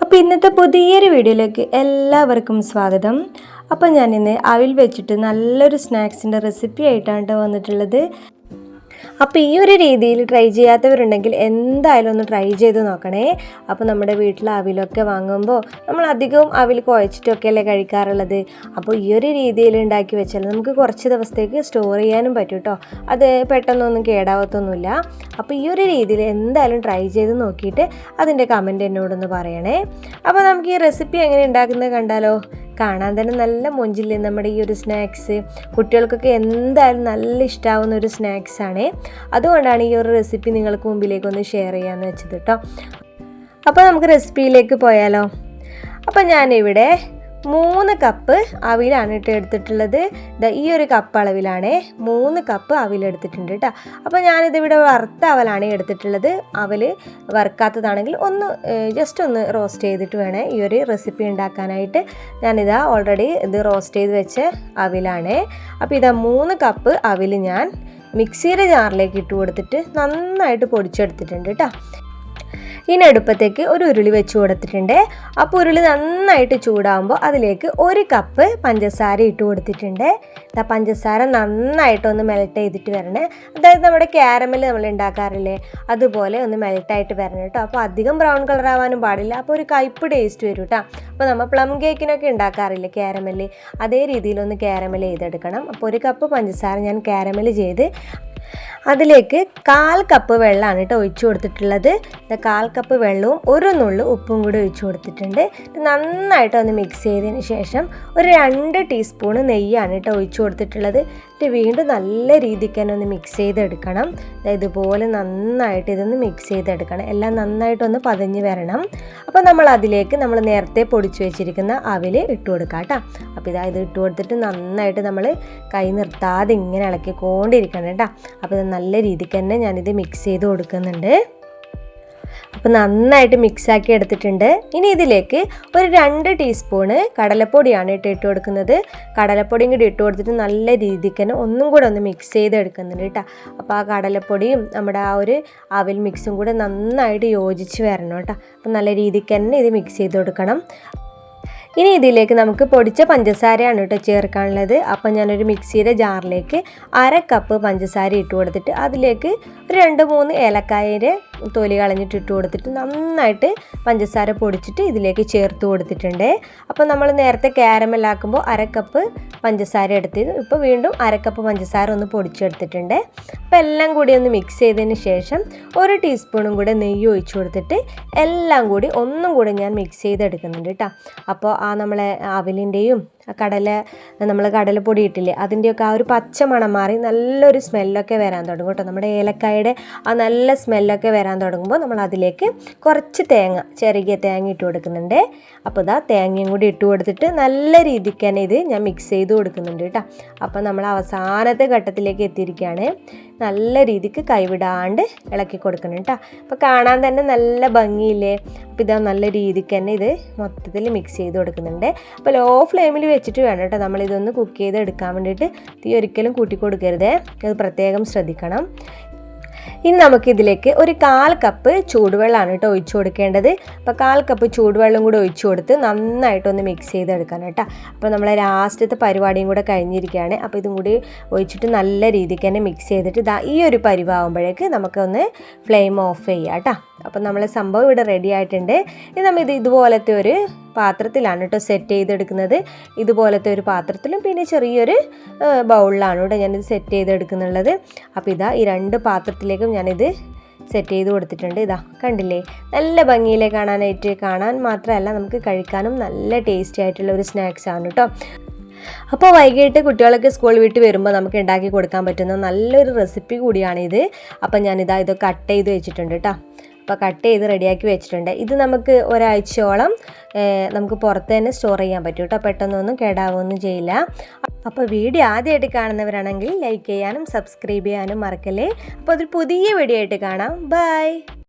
അപ്പോൾ ഇന്നത്തെ പുതിയൊരു വീഡിയോയിലേക്ക് എല്ലാവർക്കും സ്വാഗതം. അപ്പോൾ ഞാനിന്ന് അവിൽ വെച്ചിട്ട് നല്ലൊരു സ്നാക്സിൻ്റെ റെസിപ്പി ആയിട്ടാണ് വന്നിട്ടുള്ളത്. അപ്പോൾ ഈ ഒരു രീതിയിൽ ട്രൈ ചെയ്യാത്തവരുണ്ടെങ്കിൽ എന്തായാലും ഒന്ന് ട്രൈ ചെയ്ത് നോക്കണേ. അപ്പോൾ നമ്മുടെ വീട്ടിൽ അവിലൊക്കെ വാങ്ങുമ്പോൾ നമ്മൾ അധികവും അവിൽ കുഴച്ചിട്ടൊക്കെ അല്ലേ കഴിക്കാറുള്ളത്. അപ്പോൾ ഈ ഒരു രീതിയിൽ ഉണ്ടാക്കി വെച്ചാൽ നമുക്ക് കുറച്ച് ദിവസത്തേക്ക് സ്റ്റോർ ചെയ്യാനും പറ്റും കേട്ടോ. അത് പെട്ടെന്നൊന്നും കേടാവത്തൊന്നുമില്ല. അപ്പോൾ ഈ ഒരു രീതിയിൽ എന്തായാലും ട്രൈ ചെയ്ത് നോക്കിയിട്ട് അതിൻ്റെ കമൻറ്റ് എന്നോടൊന്ന് പറയണേ. അപ്പോൾ നമുക്ക് ഈ റെസിപ്പി എങ്ങനെ ഉണ്ടാക്കുന്നത് കണ്ടാലോ? കാണാൻ തന്നെ നല്ല മൊഞ്ചില്ലേ നമ്മുടെ ഈ ഒരു സ്നാക്സ്. കുട്ടികൾക്കൊക്കെ എന്തായാലും നല്ല ഇഷ്ടമാവുന്ന ഒരു സ്നാക്സാണ്. അതുകൊണ്ടാണ് ഈ ഒരു റെസിപ്പി നിങ്ങൾക്ക് മുമ്പിലേക്കൊന്ന് ഷെയർ ചെയ്യാമെന്ന് വെച്ചത് കേട്ടോ. അപ്പോൾ നമുക്ക് റെസിപ്പിയിലേക്ക് പോയാലോ? അപ്പോൾ ഞാനിവിടെ 3 കപ്പ് അവിലാണ് എടുത്തിട്ടുള്ളത്. ഈ ഒരു കപ്പ് അളവിലാണ് 3 കപ്പ് അവിലെടുത്തിട്ടുണ്ട് കേട്ടോ. അപ്പോൾ ഞാനിതിവിടെ വറുത്ത അവലാണ് എടുത്തിട്ടുള്ളത്. അവൽ വറുക്കാത്തതാണെങ്കിൽ ജസ്റ്റ് ഒന്ന് റോസ്റ്റ് ചെയ്തിട്ട് വേണേ ഈ ഒരു റെസിപ്പി ഉണ്ടാക്കാനായിട്ട്. ഞാനിതാ ഓൾറെഡി ഇത് റോസ്റ്റ് ചെയ്ത് വെച്ച അവിലാണ്. അപ്പോൾ ഇതാ 3 കപ്പ് അവിൽ ഞാൻ മിക്സിയുടെ ജാറിലേക്ക് ഇട്ട് കൊടുത്തിട്ട് നന്നായിട്ട് പൊടിച്ചെടുത്തിട്ടുണ്ട് കേട്ടോ. ഇനി അടുപ്പത്തേക്ക് ഒരു ഉരുളി വെച്ച് കൊടുത്തിട്ടുണ്ട്. അപ്പോൾ ഉരുളി നന്നായിട്ട് ചൂടാകുമ്പോൾ അതിലേക്ക് 1 കപ്പ് പഞ്ചസാര ഇട്ട് കൊടുത്തിട്ടുണ്ട്. പഞ്ചസാര നന്നായിട്ടൊന്ന് മെൽറ്റ് ചെയ്തിട്ട് വരണേ. അതായത് നമ്മുടെ ക്യാരമൽ നമ്മൾ ഉണ്ടാക്കാറില്ലേ, അതുപോലെ ഒന്ന് മെൽറ്റായിട്ട് വരണം കേട്ടോ. അപ്പോൾ അധികം ബ്രൗൺ കളർ ആവാനും പാടില്ല. അപ്പോൾ ഒരു കയ്പ്പ് ടേസ്റ്റ് വരും കേട്ടോ. അപ്പോൾ നമ്മൾ പ്ലം കേക്കിനൊക്കെ ഉണ്ടാക്കാറില്ലേ ക്യാരമൽ, അതേ രീതിയിലൊന്ന് ക്യാരമൽ ചെയ്തെടുക്കണം. അപ്പോൾ 1 കപ്പ് പഞ്ചസാര ഞാൻ ക്യാരമൽ ചെയ്ത് അതിലേക്ക് 1/4 കപ്പ് വെള്ളമാണ് കേട്ടോ ഒഴിച്ചു കൊടുത്തിട്ടുള്ളത്. 1/4 കപ്പ് വെള്ളവും 1 നുള്ളു ഉപ്പും കൂടി ഒഴിച്ചു കൊടുത്തിട്ടുണ്ട്. നന്നായിട്ട് ഒന്ന് മിക്സ് ചെയ്തതിന് ശേഷം ഒരു 2 ടീസ്പൂണ് നെയ്യാണ് കേട്ടോ ഒഴിച്ചു കൊടുത്തിട്ടുള്ളത്. വീണ്ടും നല്ല രീതിക്ക് തന്നെ ഒന്ന് മിക്സ് ചെയ്തെടുക്കണം. ഇതുപോലെ നന്നായിട്ട് ഇതൊന്ന് മിക്സ് ചെയ്തെടുക്കണം. എല്ലാം നന്നായിട്ടൊന്ന് പതഞ്ഞ് വരണം. അപ്പോൾ നമ്മൾ അതിലേക്ക് നമ്മൾ നേരത്തെ പൊടിച്ചു വെച്ചിരിക്കുന്ന അവിൽ ഇട്ട് കൊടുക്കാം കേട്ടോ. അപ്പോൾ ഇത് ഇട്ട് കൊടുത്തിട്ട് നന്നായിട്ട് നമ്മൾ കൈ നിർത്താതെ ഇങ്ങനെ ഇളക്കിക്കൊണ്ടിരിക്കണം കേട്ടോ. അപ്പോൾ ഇത് നല്ല രീതിക്ക് തന്നെ ഞാനിത് മിക്സ് ചെയ്ത് കൊടുക്കുന്നുണ്ട്. അപ്പോൾ നന്നായിട്ട് മിക്സാക്കി എടുത്തിട്ടുണ്ട്. ഇനി ഇതിലേക്ക് ഒരു 2 ടീസ്പൂണ് കടലപ്പൊടിയാണ് ഇട്ട് കൊടുക്കുന്നത്. കടലപ്പൊടിയും കൂടി ഇട്ട് കൊടുത്തിട്ട് നല്ല രീതിക്ക് തന്നെ ഒന്നും കൂടെ ഒന്ന് മിക്സ് ചെയ്തെടുക്കുന്നുണ്ട് കേട്ടോ. അപ്പോൾ ആ കടലപ്പൊടിയും നമ്മുടെ ആ ഒരു അവിൽ മിക്സും കൂടെ നന്നായിട്ട് യോജിച്ച് വരണം കേട്ടോ. അപ്പോൾ നല്ല രീതിക്ക് തന്നെ ഇത് മിക്സ് ചെയ്ത് കൊടുക്കണം. ഇനി ഇതിലേക്ക് നമുക്ക് പൊടിച്ച പഞ്ചസാരയാണ് കേട്ടോ ചേർക്കാനുള്ളത്. അപ്പം ഞാനൊരു മിക്സിയുടെ ജാറിലേക്ക് 1/2 കപ്പ് പഞ്ചസാര ഇട്ട് കൊടുത്തിട്ട് അതിലേക്ക് ഒരു 2-3 ഏലക്കായയുടെ തൊലി കളഞ്ഞിട്ട് ഇട്ട് കൊടുത്തിട്ട് നന്നായിട്ട് പഞ്ചസാര പൊടിച്ചിട്ട് ഇതിലേക്ക് ചേർത്ത് കൊടുത്തിട്ടുണ്ട്. അപ്പോൾ നമ്മൾ നേരത്തെ ക്യാരമൽ ആക്കുമ്പോൾ 1/2 കപ്പ് പഞ്ചസാര എടുത്തിട്ട് ഇപ്പോൾ വീണ്ടും 1/2 കപ്പ് പഞ്ചസാര ഒന്ന് പൊടിച്ചെടുത്തിട്ടുണ്ട്. അപ്പോൾ എല്ലാം കൂടി ഒന്ന് മിക്സ് ചെയ്തതിന് ശേഷം 1 ടീസ്പൂണും കൂടെ നെയ്യ് ഒഴിച്ചു കൊടുത്തിട്ട് എല്ലാം കൂടി ഒന്നും കൂടി ഞാൻ മിക്സ് ചെയ്തെടുക്കുന്നുണ്ട് കേട്ടോ. അപ്പോൾ നമ്മളെ അവിലിൻ്റെയും നമ്മൾ കടലപ്പൊടി ഇട്ടില്ലേ അതിൻ്റെയൊക്കെ ആ ഒരു പച്ച മണം മാറി നല്ലൊരു സ്മെല്ലൊക്കെ വരാൻ തുടങ്ങും കേട്ടോ. നമ്മുടെ ഏലക്കായുടെ ആ നല്ല സ്മെല്ലൊക്കെ വരാൻ തുടങ്ങുമ്പോൾ നമ്മൾ അതിലേക്ക് കുറച്ച് ചെറിയ തേങ്ങ ഇട്ട് കൊടുക്കുന്നുണ്ട്. അപ്പോൾ തേങ്ങയും കൂടി ഇട്ട് കൊടുത്തിട്ട് നല്ല രീതിക്ക് തന്നെ ഇത് ഞാൻ മിക്സ് ചെയ്ത് കൊടുക്കുന്നുണ്ട് കേട്ടോ. അപ്പോൾ നമ്മൾ അവസാനത്തെ ഘട്ടത്തിലേക്ക് എത്തിയിരിക്കുകയാണ്. നല്ല രീതിക്ക് കൈവിടാണ്ട് ഇളക്കി കൊടുക്കണം കേട്ടോ. അപ്പോൾ കാണാൻ തന്നെ നല്ല ഭംഗിയില്ലേ. അപ്പോൾ നല്ല രീതിക്ക് തന്നെ ഇത് മൊത്തത്തിൽ മിക്സ് ചെയ്ത് കൊടുക്കുന്നുണ്ട്. അപ്പോൾ ലോ ഫ്ലെയിമിൽ വെച്ചിട്ട് വേണം കേട്ടോ നമ്മളിതൊന്ന് കുക്ക് ചെയ്ത് എടുക്കാൻ വേണ്ടിയിട്ട്. തീ ഒരിക്കലും കൂട്ടി കൊടുക്കരുത്, അത് പ്രത്യേകം ശ്രദ്ധിക്കണം. ഇനി നമുക്കിതിലേക്ക് ഒരു 1/4 കപ്പ് ചൂടുവെള്ളമാണ് കേട്ടോ ഒഴിച്ചു കൊടുക്കേണ്ടത്. അപ്പോൾ 1/4 കപ്പ് ചൂടുവെള്ളം കൂടി ഒഴിച്ചു കൊടുത്ത് നന്നായിട്ടൊന്ന് മിക്സ് ചെയ്തെടുക്കണം കേട്ടോ. അപ്പോൾ നമ്മളെ ലാസ്റ്റത്തെ പരിപാടിയും കൂടെ കഴിഞ്ഞിരിക്കുകയാണ്. അപ്പോൾ ഇതും കൂടി ഒഴിച്ചിട്ട് നല്ല രീതിക്ക് തന്നെ മിക്സ് ചെയ്തിട്ട് ഈ ഒരു പരിവാകുമ്പോഴേക്ക് നമുക്കൊന്ന് ഫ്ലെയിം ഓഫ് ചെയ്യാം കേട്ടോ. അപ്പോൾ നമ്മളെ സംഭവം ഇവിടെ റെഡി ആയിട്ടുണ്ട്. ഇനി നമ്മൾ ഇതുപോലത്തെ ഒരു പാത്രത്തിലാണ് കേട്ടോ സെറ്റ് ചെയ്തെടുക്കുന്നത്. ഇതുപോലത്തെ ഒരു പാത്രത്തിലും പിന്നെ ചെറിയൊരു ബൗളിലാണ് കേട്ടോ ഞാനിത് സെറ്റ് ചെയ്തെടുക്കുന്നുള്ളത്. അപ്പോൾ ഈ 2 പാത്രത്തിലേക്കും ഞാനിത് സെറ്റ് ചെയ്ത് കൊടുത്തിട്ടുണ്ട്. കണ്ടില്ലേ, നല്ല ഭംഗിയിലെ കാണാൻ മാത്രമല്ല നമുക്ക് കഴിക്കാനും നല്ല ടേസ്റ്റി ആയിട്ടുള്ള ഒരു സ്നാക്സ് ആണ് കേട്ടോ. അപ്പോൾ വൈകിട്ട് കുട്ടികളൊക്കെ സ്കൂൾ വിട്ട് വരുമ്പോൾ നമുക്ക് ഉണ്ടാക്കി കൊടുക്കാൻ പറ്റുന്ന നല്ലൊരു റെസിപ്പി കൂടിയാണിത്. അപ്പം ഞാനിത് കട്ട് ചെയ്ത് വെച്ചിട്ടുണ്ട് കേട്ടോ. അപ്പോൾ കട്ട് ചെയ്ത് റെഡിയാക്കി വെച്ചിട്ടുണ്ട്. ഇത് നമുക്ക് ഒരാഴ്ചയോളം നമുക്ക് പുറത്ത് തന്നെ സ്റ്റോർ ചെയ്യാൻ പറ്റും കേട്ടോ. പെട്ടെന്നൊന്നും കേടാവുകയൊന്നും ചെയ്യില്ല. അപ്പോൾ വീഡിയോ ആദ്യമായിട്ട് കാണുന്നവരാണെങ്കിൽ ലൈക്ക് ചെയ്യാനും സബ്സ്ക്രൈബ് ചെയ്യാനും മറക്കല്ലേ. അപ്പോൾ അതൊരു പുതിയ വീഡിയോ ആയിട്ട് കാണാം. ബൈ.